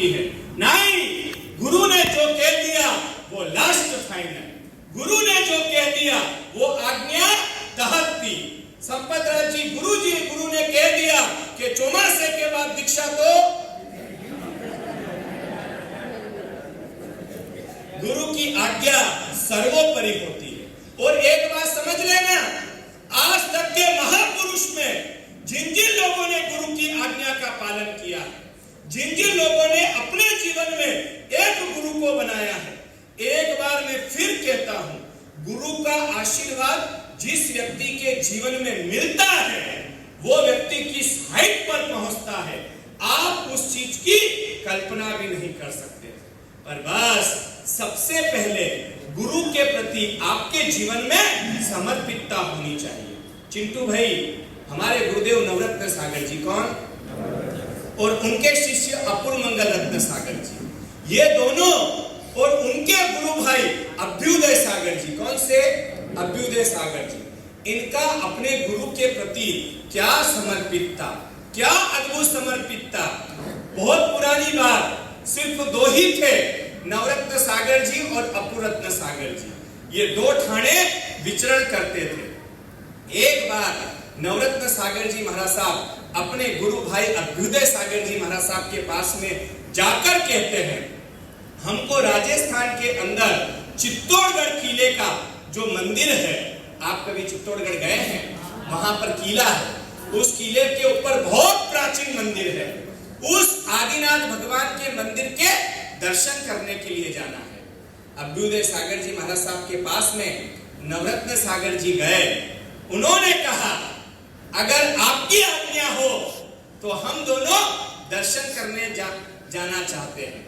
है। नहीं, गुरु ने जो कह दिया वो लास्ट फाइनल, गुरु ने जो कह दिया वो आज्ञा दहती। संपत राज जी गुरु ने कह दिया कि चौमासे के बाद दीक्षा तो गुरु की आज्ञा सर्वोपरि होती है। और एक बात समझ लेना, आज तक के महापुरुष में जिन जिन लोगों ने गुरु की आज्ञा का पालन किया, जिन जिन लोगों ने अपने जीवन में एक गुरु को बनाया है, एक बार मैं फिर कहता हूं, गुरु का आशीर्वाद जिस व्यक्ति के जीवन में मिलता है वो व्यक्ति किस हाइट पर पहुंचता है आप उस चीज की कल्पना भी नहीं कर सकते। पर बस सबसे पहले गुरु के प्रति आपके जीवन में समर्पितता होनी चाहिए। चिंटू भाई, हमारे गुरुदेव नवरत्न सागर जी कौन, और उनके शिष्य अपूर्व मंगल रत्न सागर जी, ये दोनों, और उनके गुरु भाई अभ्युदय सागर जी, कौन से, अभ्युदय सागर जी, इनका अपने गुरु के प्रति क्या समर्पितता, क्या अद्भुत समर्पितता। बहुत पुरानी बात, सिर्फ दो ही थे, नवरत्न सागर जी और अपूरत्न सागर जी, ये दो ठाणे विचरण करते थे। एक बार नवरत्न सागर जी महाराज साहब अपने गुरु भाई अभ्युदय सागर जी महाराज साहब के पास में जाकर कहते हैं, हमको राजस्थान के अंदर चित्तौड़गढ़ किले का जो मंदिर है, आप कभी चित्तौड़गढ़ गए हैं, वहां पर किला है, उस किले के ऊपर बहुत प्राचीन मंदिर है, उस आदिनाथ भगवान के मंदिर के दर्शन करने के लिए जाना है। अभ्युदय सागर जी महाराज साहब के पास में नवरत्न सागर जी गए, उन्होंने कहा अगर आपकी आज्ञा हो तो हम दोनों दर्शन करने जाना चाहते हैं।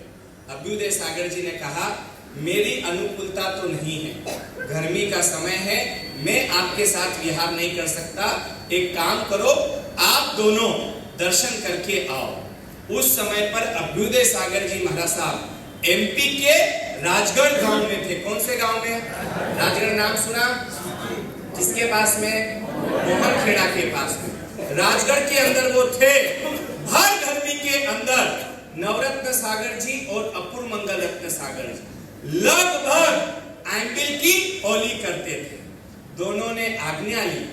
अभ्युदय सागर जी ने कहा मेरी अनुकूलता तो नहीं है, गर्मी का समय है, मैं आपके साथ विहार नहीं कर सकता, एक काम करो आप दोनों दर्शन करके आओ। उस समय पर अभ्युदय सागर जी महाराज साहब एमपी के राजगढ़ गांव में थे। कौन से गांव में? राजगढ़ नाम सुना? किसके पास में? मोहन खेड़ा के पास में। राजगढ़ के अंदर वो थे। भर गर्मी के अंदर नवरत्न सागर जी और अपूर्व मंगल रत्न सागर जी लगभग आंबिल की ओली करते थे। दोनों ने आज्ञा ली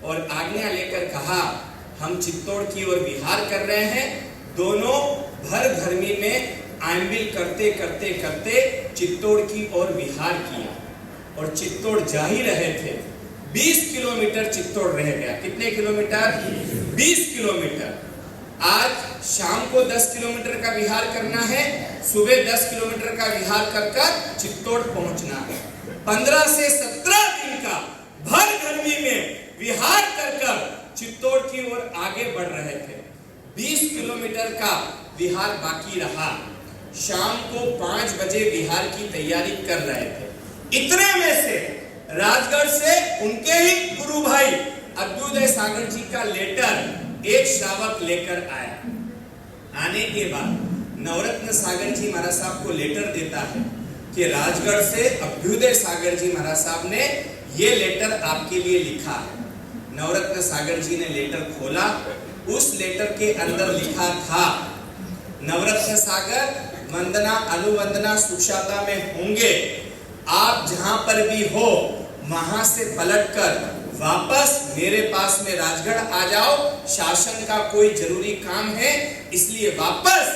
और आज्ञा लेकर कहा हम चित्तौड़ की ओर विहार कर रहे हैं। दोनों भर गर्मी में आंबिल करते करते करते चित्तौड़ की ओर विहार किया और चित्तौड़ जा ही रहे थे। 20 किलोमीटर चित्तौड़ रह गया। कितने किलोमीटर? 20 किलोमीटर। आज शाम को 10 किलोमीटर का विहार करना है, सुबह 10 किलोमीटर का विहार कर चित्तौड़ पहुंचना है। 15 से 17 दिन का भर गर्मी में विहार कर चित्तौड़ की ओर आगे बढ़ रहे थे। 20 किलोमीटर का विहार बाकी रहा। शाम को 5 बजे विहार की तैयारी कर रहे थे। इतने में से राजगढ़ से उनके ही गुरु भाई अभ्युदय सागर जी का लेटर एक श्रावक लेकर आया। आने के बाद नवरत्न सागर जी महाराज साहब को लेटर देता है कि राजगढ़ से अभ्युदय सागर जी महाराज साहब ने ये लेटर आपके लिए लिखा है। नवरत्न सागर जी ने लेटर खोला, उस लेटर के अंदर लिखा था नवरत्न सागर वंदना अनुवंदना सुशाता में होंगे, आप जहां पर भी हो वहां से पलटकर वापस मेरे पास में राजगढ़ आ जाओ, शासन का कोई जरूरी काम है इसलिए वापस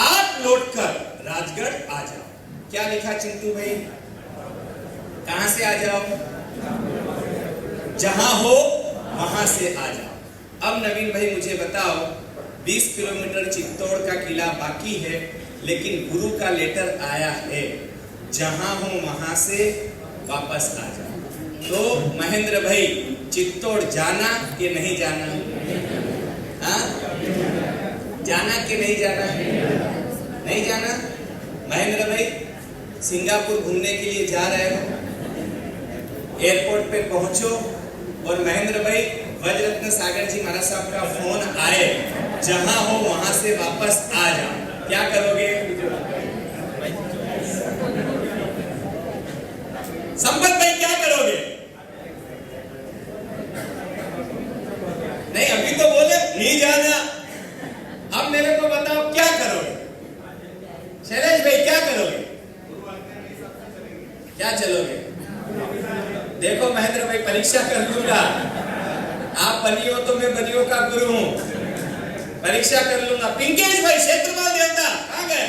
आप लौटकर राजगढ़ आ जाओ। क्या लिखा चिंटू भाई? कहां से आ जाओ? जहां हो वहां से आ जाओ। अब नवीन भाई मुझे बताओ, 20 किलोमीटर चित्तौड़ का किला बाकी है लेकिन गुरु का लेटर आया है, जहां हो वहां से वापस आ जाओ। तो महेंद्र भाई चित्तौड़ जाना कि नहीं जाना? हाँ? जाना कि नहीं जाना? नहीं जाना? महेंद्र भाई सिंगापुर घूमने के लिए जा रहे हो, एयरपोर्ट पे पहुंचो और महेंद्र भाई वज्ररत्न सागर जी महाराज साहब का फोन आए, जहां हो वहां से वापस आ जाओ, क्या करोगे? संपत भाई क्या करोगे? नहीं, अभी तो बोले नहीं जाना, अब मेरे को बताओ क्या करोगे? शैलेश भाई क्या करोगे, क्या चलोगे? देखो महेंद्र भाई, परीक्षा कर लूंगा, आप बनियो तो मैं बनियो का गुरु हूं, परीक्षा कर लूंगा। पिंकेश भाई, क्षेत्रपाल देवता कहां गए?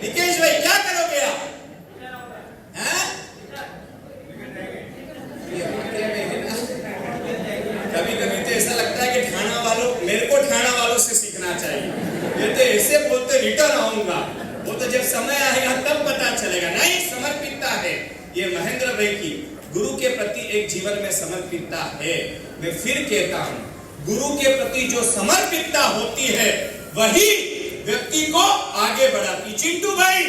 पिंकेश भाई क्या करोगे आप? कभी कभी तो ऐसा लगता है कि ठाणा वालों, मेरे को ठाणा वालों से सीखना चाहिए। ये तो ऐसे बोलते रिटर्न आऊंगा, वो तो जब समय आएगा तब पता चलेगा। नहीं, समर्पितता है ये महेंद्र भाई की, गुरु के प्रति एक जीवन में समर्पितता है। मैं फिर कहता हूं, गुरु के प्रति जो समर्पितता होती है वही व्यक्ति को आगे बढ़ाती। चिंटू भाई,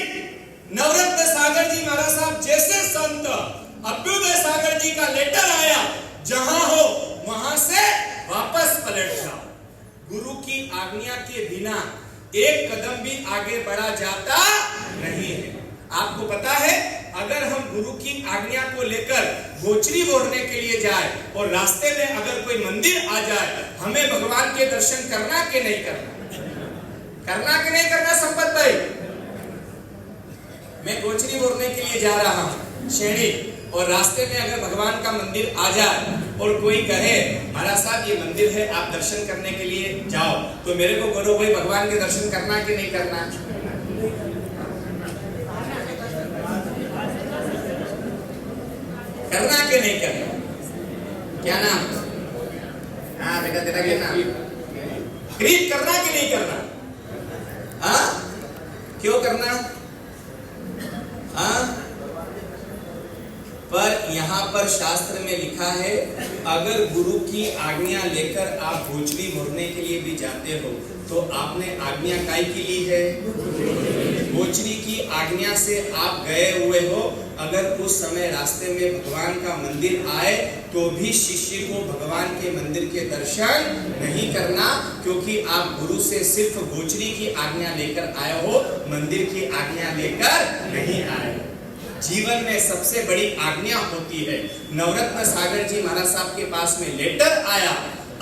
नवरत्न सागर जी महाराज साहब जैसे संत, अभ्युदय सागर जी का लेटर आया, जहां हो वहां से वापस पलट जाओ। गुरु की आज्ञा के बिना एक कदम भी आगे बढ़ा जाता नहीं है। आपको पता है, अगर हम गुरु की आज्ञा को लेकर गोचरी बोलने के लिए जाए और रास्ते में अगर कोई मंदिर आ जाए, हमें भगवान के दर्शन करना कि नहीं करना? करना कि नहीं करना संपत भाई? मैं गोचरी बोलने के लिए जा रहा हूं शेणी, और रास्ते में अगर भगवान का मंदिर आ जाए और कोई कहे महाराज साहब ये मंदिर है, आप दर्शन करने के लिए जाओ, तो मेरे को बोलो भाई भगवान के दर्शन करना कि नहीं करना? करना कि नहीं करना? क्या नाम? हाँ बेटा, तेरा क्या नाम? ग्रीक करना कि नहीं करना? हाँ, क्यों करना? हाँ, पर यहाँ पर शास्त्र में लिखा है, अगर गुरु की आज्ञा लेकर आप गोचरी भरने के लिए भी जाते हो तो आपने आज्ञा काय की ली है? गोचरी की आज्ञा से आप गए हुए हो। अगर उस समय रास्ते में भगवान का मंदिर आए तो भी शिष्य को भगवान के मंदिर के दर्शन नहीं करना, क्योंकि आप गुरु से सिर्फ गोचरी की आज्ञा लेकर आए हो, मंदिर की आज्ञा लेकर नहीं आए। जीवन में सबसे बड़ी आज्ञा होती है। नवरत्न सागर जी महाराज साहब के पास में लेटर आया,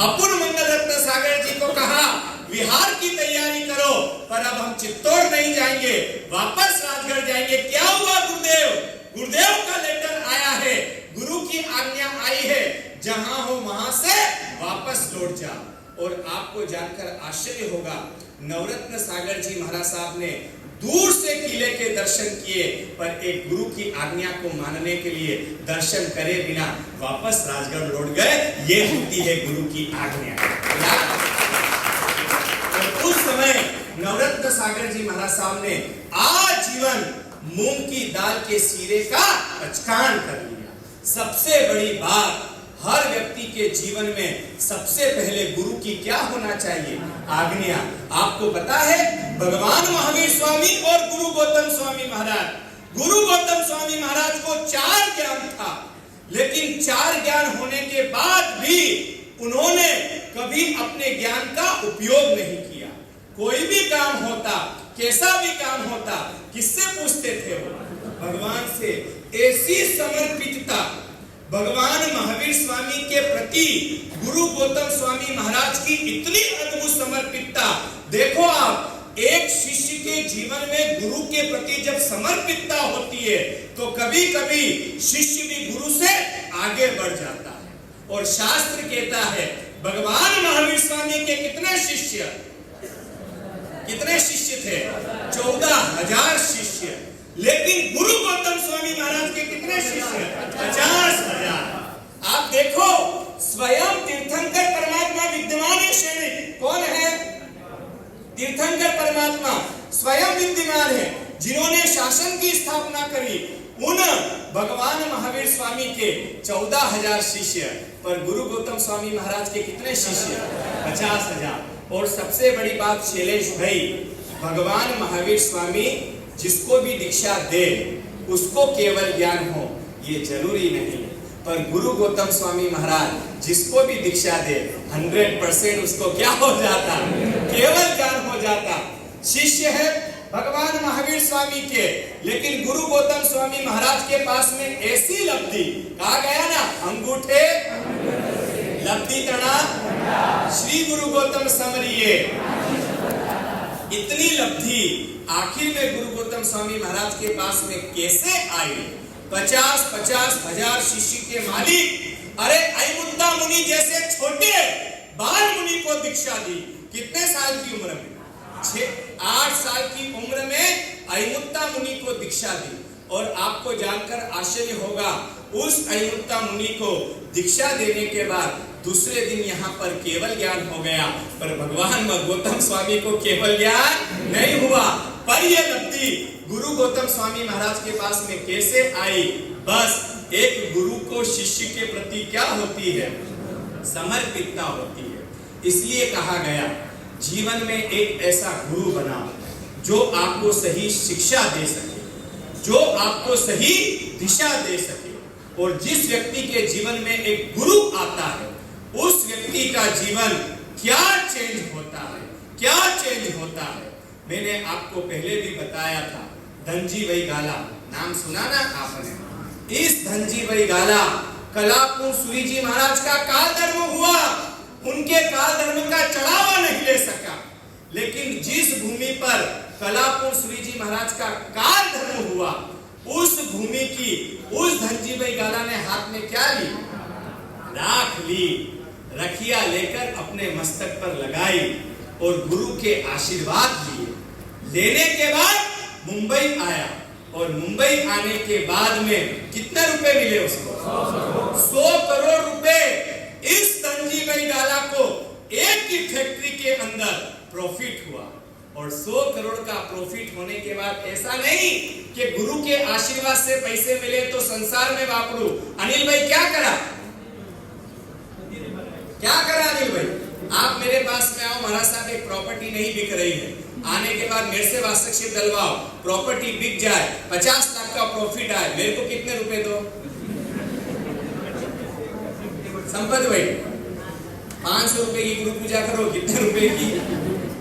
अपूर्व मंगल रत्न सागर जी को कहा विहार की तैयारी करो, पर अब हम चित्तौड़ नहीं जाएंगे, वापस राजगढ़ जाएंगे। क्या हुआ गुरुदेव? गुरुदेव का लेटर आया है, गुरु की आज्ञा आई है, जहां हो वहां से वापस लौट जा। और आपको जानकर आश्चर्य होगा, नवरत्न सागर जी महाराज साहब ने दूर से किले के दर्शन किए, पर एक गुरु की आज्ञा को मानने के लिए दर्शन करे बिना वापस राजगढ़ लौट गए। ये होती है गुरु की आज्ञा। और उस समय नवरत्न सागर जी महाराज साहब ने आजीवन मूंग की दाल के सीरे का पचकान कर लिया। सबसे बड़ी बात, हर व्यक्ति के जीवन में सबसे पहले गुरु की क्या होना चाहिए? आज्ञा। आपको पता है, भगवान महावीर स्वामी और गुरु गौतम स्वामी महाराज, गुरु गौतम स्वामी महाराज को 4 ज्ञान था, लेकिन 4 ज्ञान होने के बाद भी उन्होंने कभी अपने ज्ञान का उपयोग नहीं किया। कोई भी काम होता, कैसा भी काम होता, किससे पूछते थे? वो भगवान से। ऐसी समर्पितता भगवान महावीर स्वामी के प्रति गुरु गौतम स्वामी महाराज की इतनी अद्भुत समर्पितता। देखो आप, एक शिष्य के जीवन में गुरु के प्रति जब समर्पितता होती है तो कभी कभी शिष्य भी गुरु से आगे बढ़ जाता है। और शास्त्र कहता है, भगवान महावीर स्वामी के कितने शिष्य थे? 14,000 शिष्य। लेकिन गुरु गौतम स्वामी महाराज के कितने शिष्य? 50,000। आप देखो, स्वयं तीर्थंकर परमात्मा विद्यमान है। श्रेणी कौन है? तीर्थंकर परमात्मा स्वयं विद्यमान है, जिन्होंने शासन की स्थापना करी। उन भगवान महावीर स्वामी के 14,000 शिष्य, पर गुरु गौतम स्वामी महाराज के कितने शिष्य? 50,000। और सबसे बड़ी बात शैलेश भाई, भगवान महावीर स्वामी जिसको भी दीक्षा दे उसको केवल ज्ञान हो ये जरूरी नहीं, पर गुरु गौतम स्वामी महाराज जिसको भी दीक्षा दे 100% उसको क्या हो जाता? केवल ज्ञान हो जाता। शिष्य है भगवान महावीर स्वामी के, लेकिन गुरु गौतम स्वामी महाराज के पास में ऐसी लब्धि, कहा गया ना, अंगूठे लब्धि तना श्री गुरु गौतम समरिये, इतनी लब्धि आखिर में गुरु गौतम स्वामी महाराज के पास में कैसे आए? 50-50 हजार शिष्य के मालिक, अरे अयमुत्ता मुनि जैसे छोटे बाल मुनि को दीक्षा दी। कितने साल की उम्र में? 8 साल की उम्र में अयमुत्ता मुनि को दीक्षा दी। और आपको जानकर आश्चर्य होगा, उस अयमुत्ता मुनि को दीक्षा देने के बाद दूसरे दिन यहाँ पर केवल ज्ञान हो गया, पर भगवान गौतम स्वामी को केवल ज्ञान नहीं हुआ। पर यह लब्धि गुरु गौतम स्वामी महाराज के पास में कैसे आई? बस एक गुरु को शिष्य के प्रति क्या होती है? समर्पितता होती है। इसलिए कहा गया, जीवन में एक ऐसा गुरु बनाओ जो आपको सही शिक्षा दे सके, जो आपको सही दिशा दे सके। और जिस व्यक्ति के जीवन में एक गुरु आता है, उस व्यक्ति का जीवन क्या चेंज होता है, क्या चेंज होता है। मैंने आपको पहले भी बताया था, धनजी वैगाला नाम सुना ना आपने? इस धनजी वैगाला कलापुर सूरी जी महाराज का काल धर्म हुआ, उनके काल धर्म का चढ़ावा नहीं ले सका। लेकिन जिस भूमि पर कलापुर सूरी जी महाराज का काल धर्म हुआ, उस भूमि की उस धनजी वैगाला ने हाथ में क्या ली? राख ली। रखिया लेकर अपने मस्तक पर लगाई और गुरु के आशीर्वाद लिए। लेने के बाद मुंबई आया, और मुंबई आने के बाद में कितने रुपए मिले उसको? 100 करोड़ रुपए। इस धनजी वैगाला को एक की फैक्ट्री के अंदर प्रॉफिट हुआ। और 100 करोड़ का प्रॉफिट होने के बाद ऐसा नहीं कि गुरु के आशीर्वाद से पैसे मिले तो संसार में वापरू। अनिल भाई क्या करा? क्या करा अनिल भाई? आप मेरे पास में आओ, महाराज साहब एक प्रॉपर्टी नहीं बिक रही है, आने के बाद मेरे से वास्तव डलवाओ, प्रॉपर्टी बिक जाए, 50 लाख का प्रॉफिट आए, मेरे को कितने रुपए दो? संपत भाई 500 रुपए की गुरु पूजा करो, कितने रुपए की?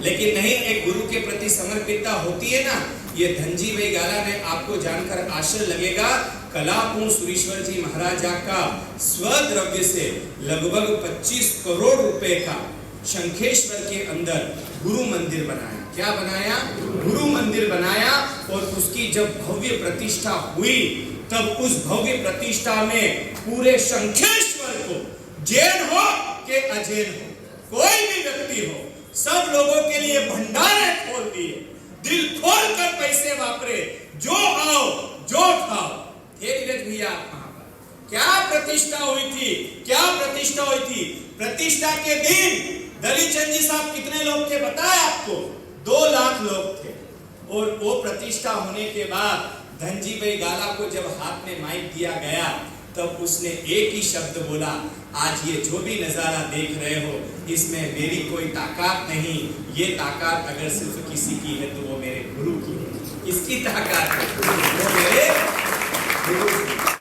लेकिन नहीं, एक गुरु के प्रति समर्पितता होती है ना। ये धनजी वैगाला ने आपको जानकर आश्चर्य लगेगा, कलापुर सुरेश्वर जी महाराजा का स्वद्रव्य से लगभग 25 करोड़ रुपए का शंखेश्वर के अंदर गुरु मंदिर बनाया। क्या बनाया? गुरु मंदिर बनाया। और उसकी जब भव्य प्रतिष्ठा हुई, तब उस भव्य प्रतिष्ठा में पूरे शंखेश्वर को, जैन हो के अजैन हो, कोई भी व्यक्ति हो, सब लोगों के लिए भंडारे खोल दिए, दिल खोल कर पैसे वापरे, जो आओ जो खाओ। धीरज भैया वहां पर क्या प्रतिष्ठा हुई थी? क्या प्रतिष्ठा हुई थी? प्रतिष्ठा के दिन दलित चंद जी साहब कितने लोग थे बताए आपको? 2 लाख लोग थे। और वो प्रतिष्ठा होने के बाद धनजी वैगाला को जब हाथ में माइक दिया गया, तब उसने एक ही शब्द बोला, आज ये जो भी नजारा देख रहे हो, इसमें मेरी कोई ताकत नहीं, ये ताकत अगर सिर्फ किसी की है तो वो मेरे गुरु की है। इसकी ताकत है, वो मेरे